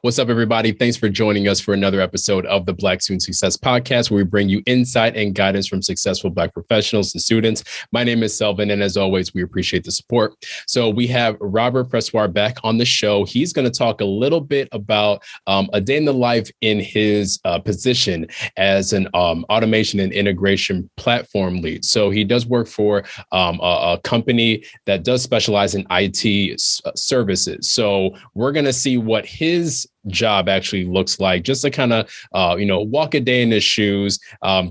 What's up, everybody? Thanks for joining us for another episode of the Black Student Success Podcast, where we bring you insight and guidance from successful Black professionals and students. My name is Selvin, and as always, we appreciate the support. So we have Robert Pressoir back on the show. He's going to talk a little bit about a day in the life in his position as an automation and integration platform lead. So he does work for a company that does specialize in IT services. So we're going to see what his job actually looks like, just to kind of, walk a day in his shoes,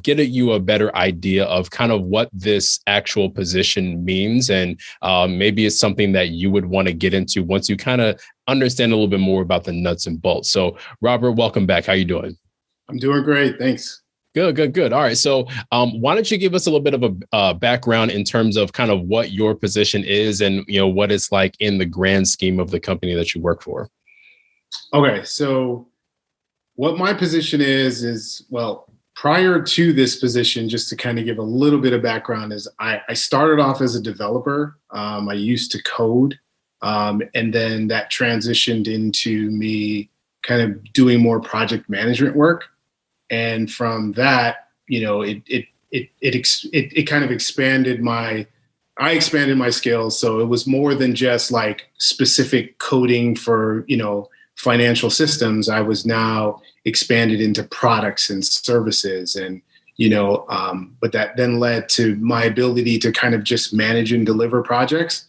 get you a better idea of kind of what this actual position means. And maybe it's something that you would want to get into once you kind of understand a little bit more about the nuts and bolts. So Robert, welcome back. How are you doing? I'm doing great. Thanks. Good. All right. So why don't you give us a little bit of a background in terms of kind of what your position is and, what it's like in the grand scheme of the company that you work for? Okay. So what my position is, well, prior to this position, just to kind of give a little bit of background, is I started off as a developer. I used to code, and then that transitioned into me kind of doing more project management work. And from that, it kind of expanded I expanded my skills. So it was more than just like specific coding for, financial systems. I was now expanded into products and services, and, but that then led to my ability to kind of just manage and deliver projects.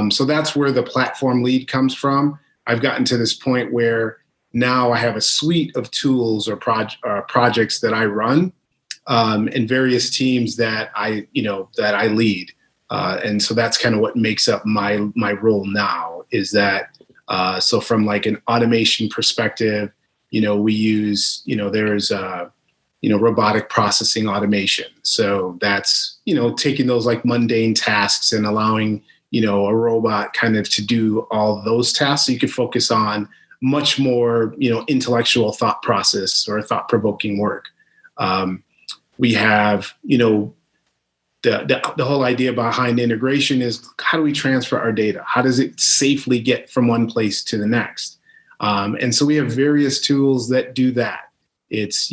So that's where the platform lead comes from. I've gotten to this point where now I have a suite of tools or projects that I run, and various teams that I lead. And so that's kind of what makes up my role now, is that, so from like an automation perspective, we use, there's, robotic processing automation. So that's, taking those like mundane tasks and allowing, a robot kind of to do all those tasks. So you can focus on much more, intellectual thought process or thought-provoking work. We have, the whole idea behind integration is, how do we transfer our data? How does it safely get from one place to the next? And so we have various tools that do that. It's,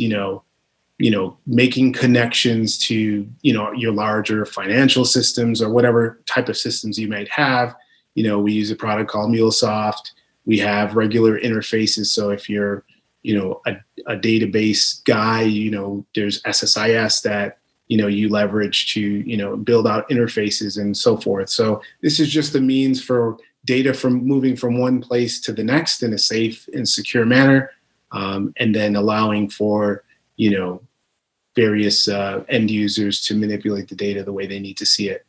making connections to, your larger financial systems or whatever type of systems you might have. We use a product called MuleSoft. We have regular interfaces. So if you're, a database guy, there's SSIS that, you leverage to, build out interfaces and so forth. So this is just a means for data from moving from one place to the next in a safe and secure manner. And then allowing for, various end users to manipulate the data the way they need to see it.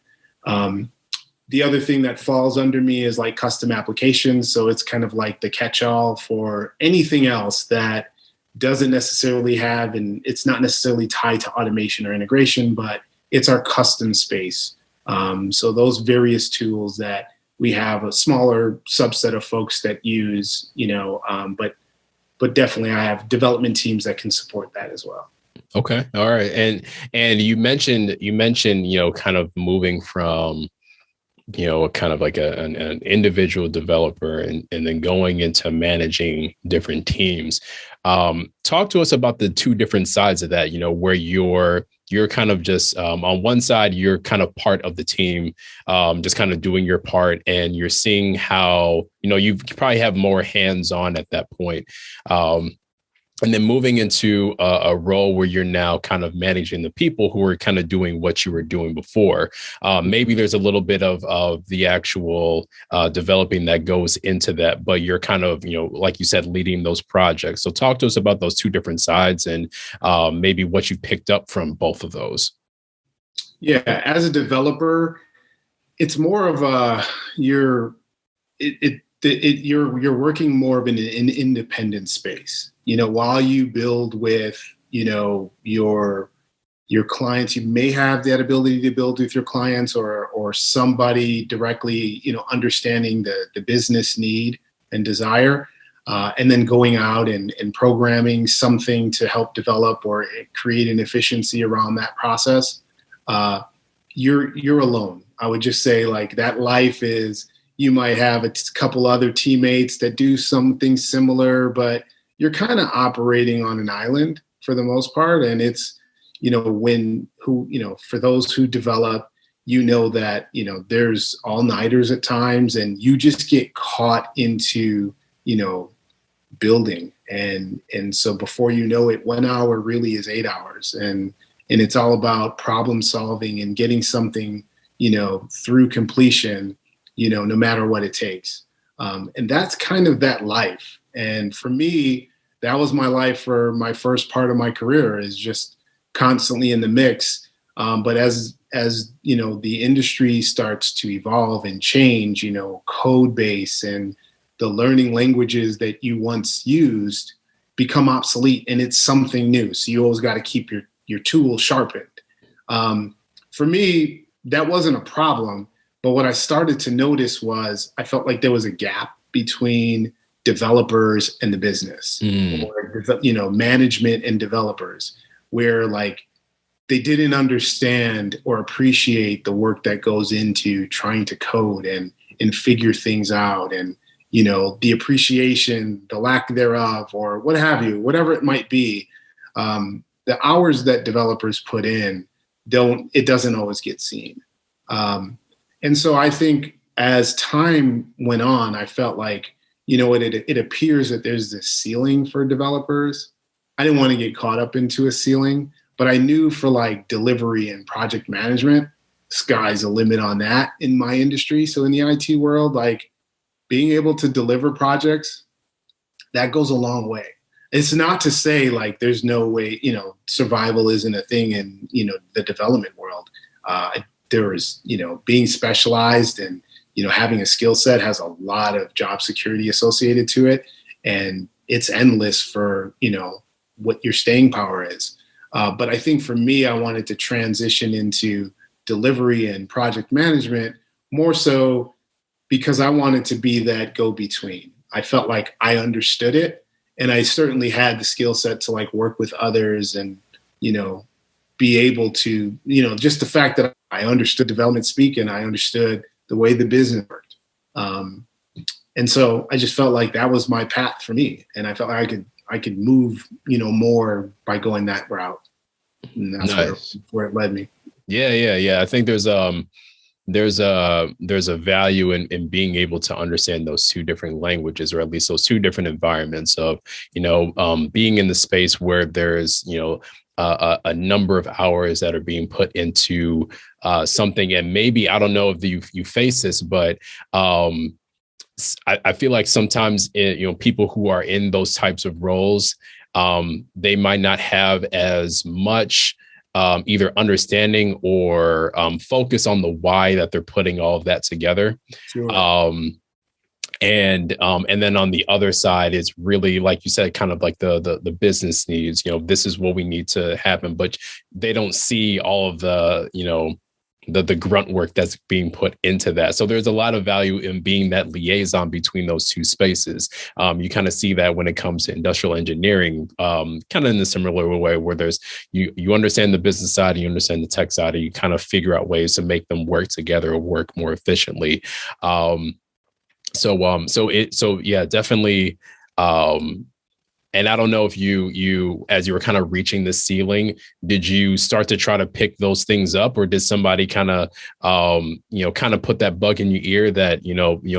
The other thing that falls under me is like custom applications. So it's kind of like the catch-all for anything else that doesn't necessarily have, and it's not necessarily tied to automation or integration, but it's our custom space. So those various tools that we have a smaller subset of folks that use, but definitely I have development teams that can support that as well. Okay. All right. And you mentioned, kind of moving from, kind of like an individual developer and then going into managing different teams. Talk to us about the two different sides of that, where you're kind of just on one side, you're kind of part of the team, just kind of doing your part, and you're seeing how, you probably have more hands-on at that point. And then moving into a role where you're now kind of managing the people who are kind of doing what you were doing before. Maybe there's a little bit of the actual developing that goes into that, but you're kind of, like you said, leading those projects. So talk to us about those two different sides and maybe what you picked up from both of those. Yeah, as a developer, it's more of you're working more of in an independent space. While you build with, your clients, you may have that ability to build with your clients or somebody directly, understanding the business need and desire, and then going out and programming something to help develop or create an efficiency around that process. You're alone. I would just say like that life is, You might have a couple other teammates that do something similar, but you're kind of operating on an island for the most part. And it's, for those who develop, that, there's all-nighters at times, and you just get caught into, building. And so before you know it, 1 hour really is 8 hours. And it's all about problem solving and getting something, through completion, no matter what it takes. And that's kind of that life. And for me, that was my life for my first part of my career, is just constantly in the mix. But as the industry starts to evolve and change, code base and the learning languages that you once used become obsolete, and it's something new. So you always got to keep your tools sharpened. For me, that wasn't a problem. But what I started to notice was I felt like there was a gap between developers and the business, or, management and developers, where like they didn't understand or appreciate the work that goes into trying to code and figure things out, and, the appreciation, the lack thereof, or what have you, whatever it might be. The hours that developers put in doesn't always get seen. And so I think as time went on, I felt like, it appears that there's this ceiling for developers. I didn't want to get caught up into a ceiling, but I knew for like delivery and project management, sky's the limit on that in my industry. So in the IT world, like being able to deliver projects, that goes a long way. It's not to say like there's no way, survival isn't a thing in, the development world. There is, being specialized and, having a skill set has a lot of job security associated to it. And it's endless for, what your staying power is. But I think for me, I wanted to transition into delivery and project management more so because I wanted to be that go-between. I felt like I understood it, and I certainly had the skill set to like work with others and, be able to, just the fact that I understood development speak and I understood the way the business worked. And so I just felt like that was my path for me. And I felt like I could move, more by going that route. And that's Nice. where it led me. Yeah. I think there's a value in being able to understand those two different languages, or at least those two different environments of, being in the space where there's, a number of hours that are being put into something. And maybe, I don't know if you face this, but I feel like sometimes, people who are in those types of roles, they might not have as much either understanding or focus on the why that they're putting all of that together. Sure. And then on the other side, it's really, like you said, kind of like the business needs, this is what we need to happen, but they don't see all of the, the grunt work that's being put into that. So there's a lot of value in being that liaison between those two spaces. You kind of see that when it comes to industrial engineering, kind of in a similar way, where there's you understand the business side, you understand the tech side, and you kind of figure out ways to make them work together or work more efficiently. So yeah, definitely. And I don't know if you, as you were kind of reaching the ceiling, did you start to try to pick those things up, or did somebody kind of, kind of put that bug in your ear that,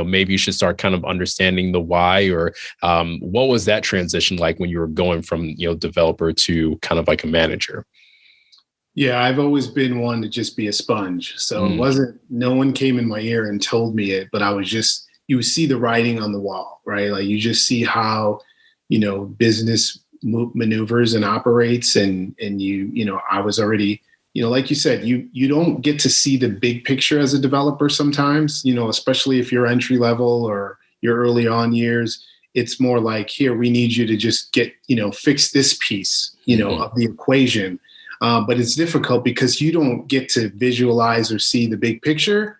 maybe you should start kind of understanding the why, or what was that transition like when you were going from, developer to kind of like a manager? Yeah, I've always been one to just be a sponge. So it wasn't, no one came in my ear and told me it, but I was just, you see the writing on the wall, right? Like you just see how, business maneuvers and operates. And I was already, like you said, you don't get to see the big picture as a developer sometimes, especially if you're entry level or you're early on years. It's more like, here, we need you to just get, fix this piece, of the equation. But it's difficult because you don't get to visualize or see the big picture.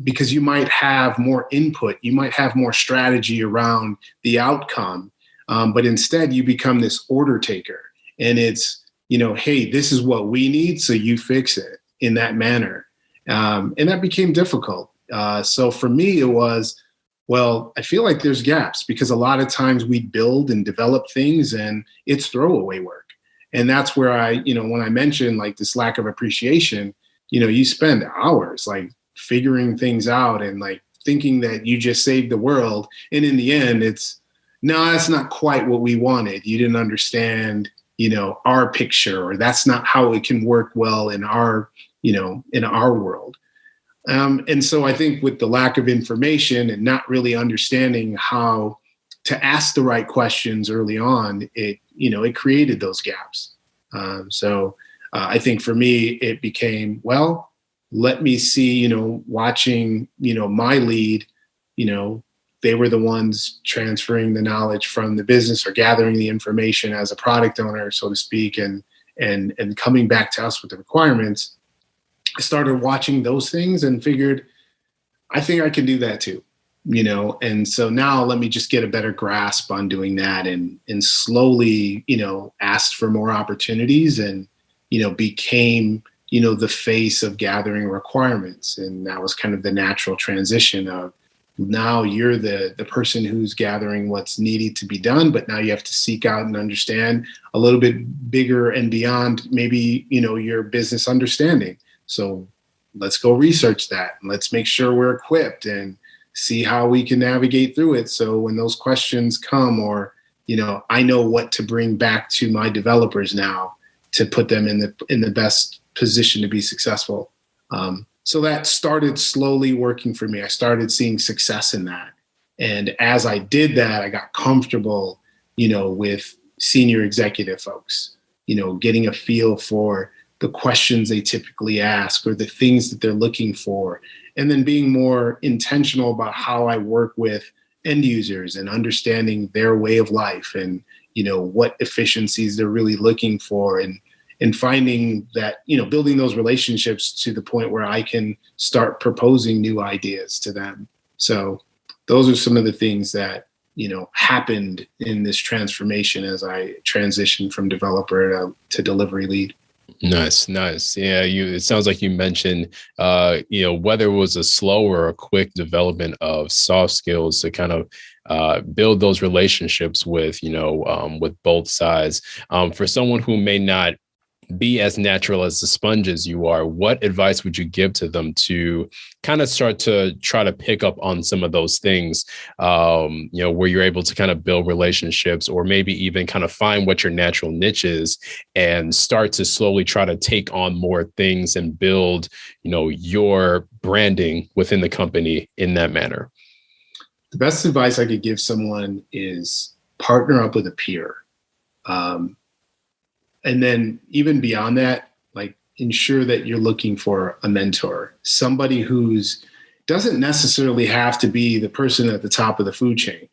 Because you might have more input, you might have more strategy around the outcome, but instead you become this order taker, and it's, hey, this is what we need, so you fix it in that manner. And that became difficult. So for me, it was, well, I feel like there's gaps because a lot of times we build and develop things and it's throwaway work. And that's where when I mentioned like this lack of appreciation, you spend hours like figuring things out and like thinking that you just saved the world. And in the end, no, that's not quite what we wanted. You didn't understand, our picture, or that's not how it can work well in our world. And so I think with the lack of information and not really understanding how to ask the right questions early on, it created those gaps. So I think for me, it became, well, let me see, watching, my lead, they were the ones transferring the knowledge from the business or gathering the information as a product owner, so to speak, and coming back to us with the requirements. I started watching those things and figured, I think I can do that too, and so now let me just get a better grasp on doing that and slowly, asked for more opportunities and, became, the face of gathering requirements. And that was kind of the natural transition of now you're the person who's gathering what's needed to be done, but now you have to seek out and understand a little bit bigger and beyond maybe, your business understanding. So let's go research that and let's make sure we're equipped and see how we can navigate through it. So when those questions come, or, I know what to bring back to my developers now to put them in the best position to be successful. So that started slowly working for me. I started seeing success in that. And as I did that, I got comfortable, with senior executive folks, getting a feel for the questions they typically ask or the things that they're looking for, and then being more intentional about how I work with end users and understanding their way of life and, what efficiencies they're really looking for, and finding that, building those relationships to the point where I can start proposing new ideas to them. So those are some of the things that, happened in this transformation as I transitioned from developer to delivery lead. Nice. Yeah, it sounds like you mentioned, whether it was a slow or a quick development of soft skills to kind of build those relationships with, with both sides. For someone who may not be as natural as the sponge as you are, what advice would you give to them to kind of start to try to pick up on some of those things, where you're able to kind of build relationships, or maybe even kind of find what your natural niche is and start to slowly try to take on more things and build, your branding within the company in that manner? The best advice I could give someone is partner up with a peer. And then even beyond that, like ensure that you're looking for a mentor, somebody who's doesn't necessarily have to be the person at the top of the food chain.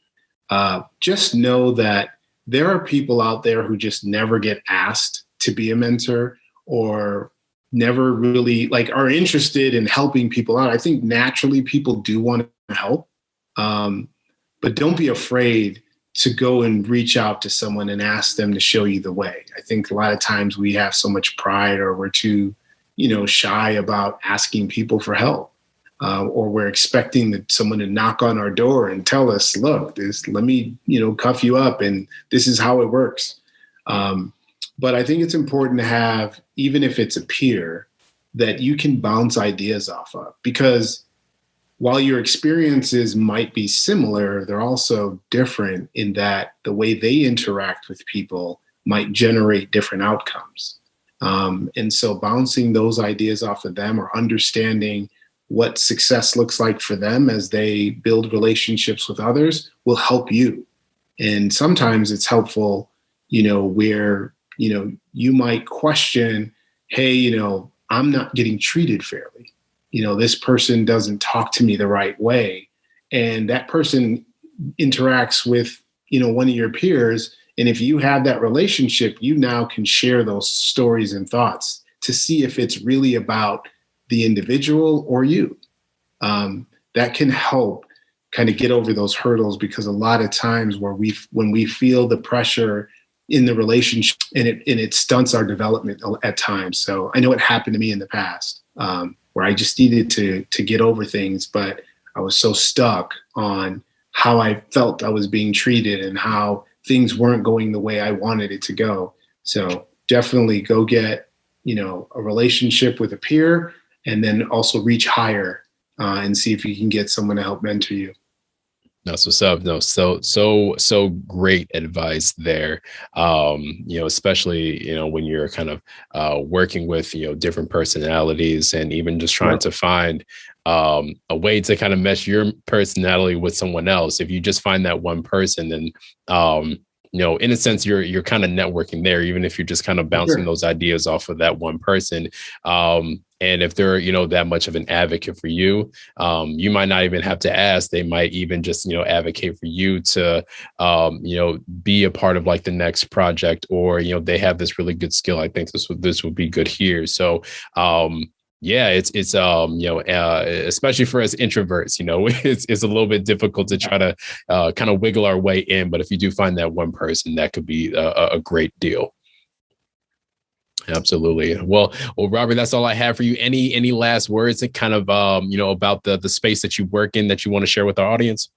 Just know that there are people out there who just never get asked to be a mentor or never really are interested in helping people out. I think naturally people do want to help, but don't be afraid to go and reach out to someone and ask them to show you the way. I think a lot of times we have so much pride, or we're too, shy about asking people for help, or we're expecting someone to knock on our door and tell us, look, let me, cuff you up and this is how it works. But I think it's important to have, even if it's a peer, that you can bounce ideas off of, because while your experiences might be similar, they're also different in that the way they interact with people might generate different outcomes. And so bouncing those ideas off of them, or understanding what success looks like for them as they build relationships with others, will help you. And sometimes it's helpful, where, you might question, hey, I'm not getting treated fairly. This person doesn't talk to me the right way. And that person interacts with, one of your peers. And if you have that relationship, you now can share those stories and thoughts to see if it's really about the individual or you. That can help kind of get over those hurdles, because a lot of times when we feel the pressure in the relationship, and it stunts our development at times. So I know it happened to me in the past. where I just needed to get over things, but I was so stuck on how I felt I was being treated and how things weren't going the way I wanted it to go. So definitely go get, a relationship with a peer, and then also reach higher and see if you can get someone to help mentor you. That's what's up. No, so great advice there. Especially, when you're kind of working with, different personalities, and even just trying to find a way to kind of mesh your personality with someone else. If you just find that one person, then in a sense, you're kind of networking there, even if you're just kind of bouncing those ideas off of that one person. And if they're, that much of an advocate for you, you might not even have to ask. They might even just, advocate for you to, be a part of like the next project, or, they have this really good skill. I think this would be good here. So, yeah, it's especially for us introverts, it's a little bit difficult to try to kind of wiggle our way in. But if you do find that one person, that could be a great deal. Absolutely. Well, Robert, that's all I have for you. Any last words that kind of about the space that you work in that you want to share with our audience?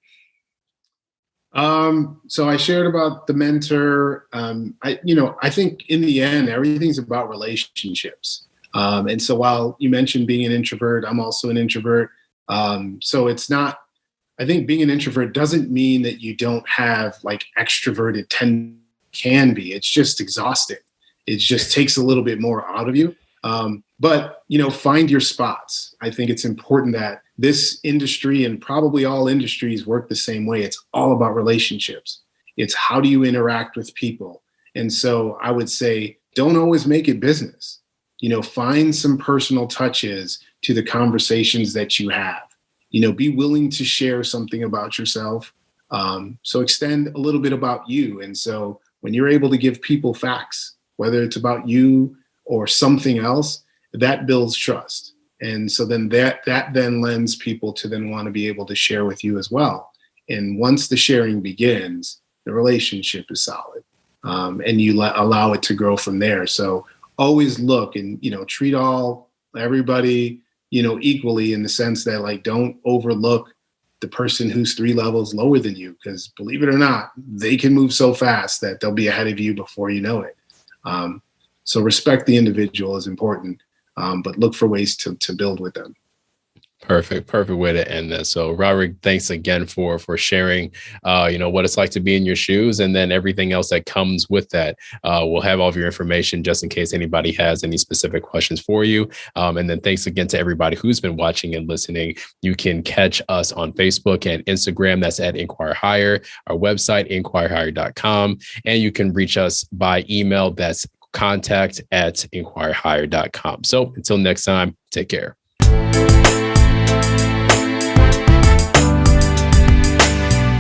So I shared about the mentor. I think in the end, everything's about relationships. And so while you mentioned being an introvert, I'm also an introvert. So it's not, I think being an introvert doesn't mean that you don't have like extroverted can be. It's just exhausting. It just takes a little bit more out of you. But find your spots. I think it's important that this industry, and probably all industries, work the same way. It's all about relationships. It's how do you interact with people? And so I would say, don't always make it business. Find some personal touches to the conversations that you have. Be willing to share something about yourself. So extend a little bit about you. And so when you're able to give people facts, whether it's about you or something else, that builds trust. And so then that then lends people to then want to be able to share with you as well. And once the sharing begins, the relationship is solid. And you allow it to grow from there. So always look and, treat everybody, equally, in the sense that, like, don't overlook the person who's 3 levels lower than you, because believe it or not, they can move so fast that they'll be ahead of you before you know it. So respect the individual is important, but look for ways to build with them. Perfect way to end this. So Robert, thanks again for sharing, what it's like to be in your shoes, and then everything else that comes with that. We'll have all of your information just in case anybody has any specific questions for you. And then thanks again to everybody who's been watching and listening. You can catch us on Facebook and Instagram. That's at Inquire Higher, our website, inquirehigher.com. And you can reach us by email. That's contact@inquirehigher.com. So until next time, take care.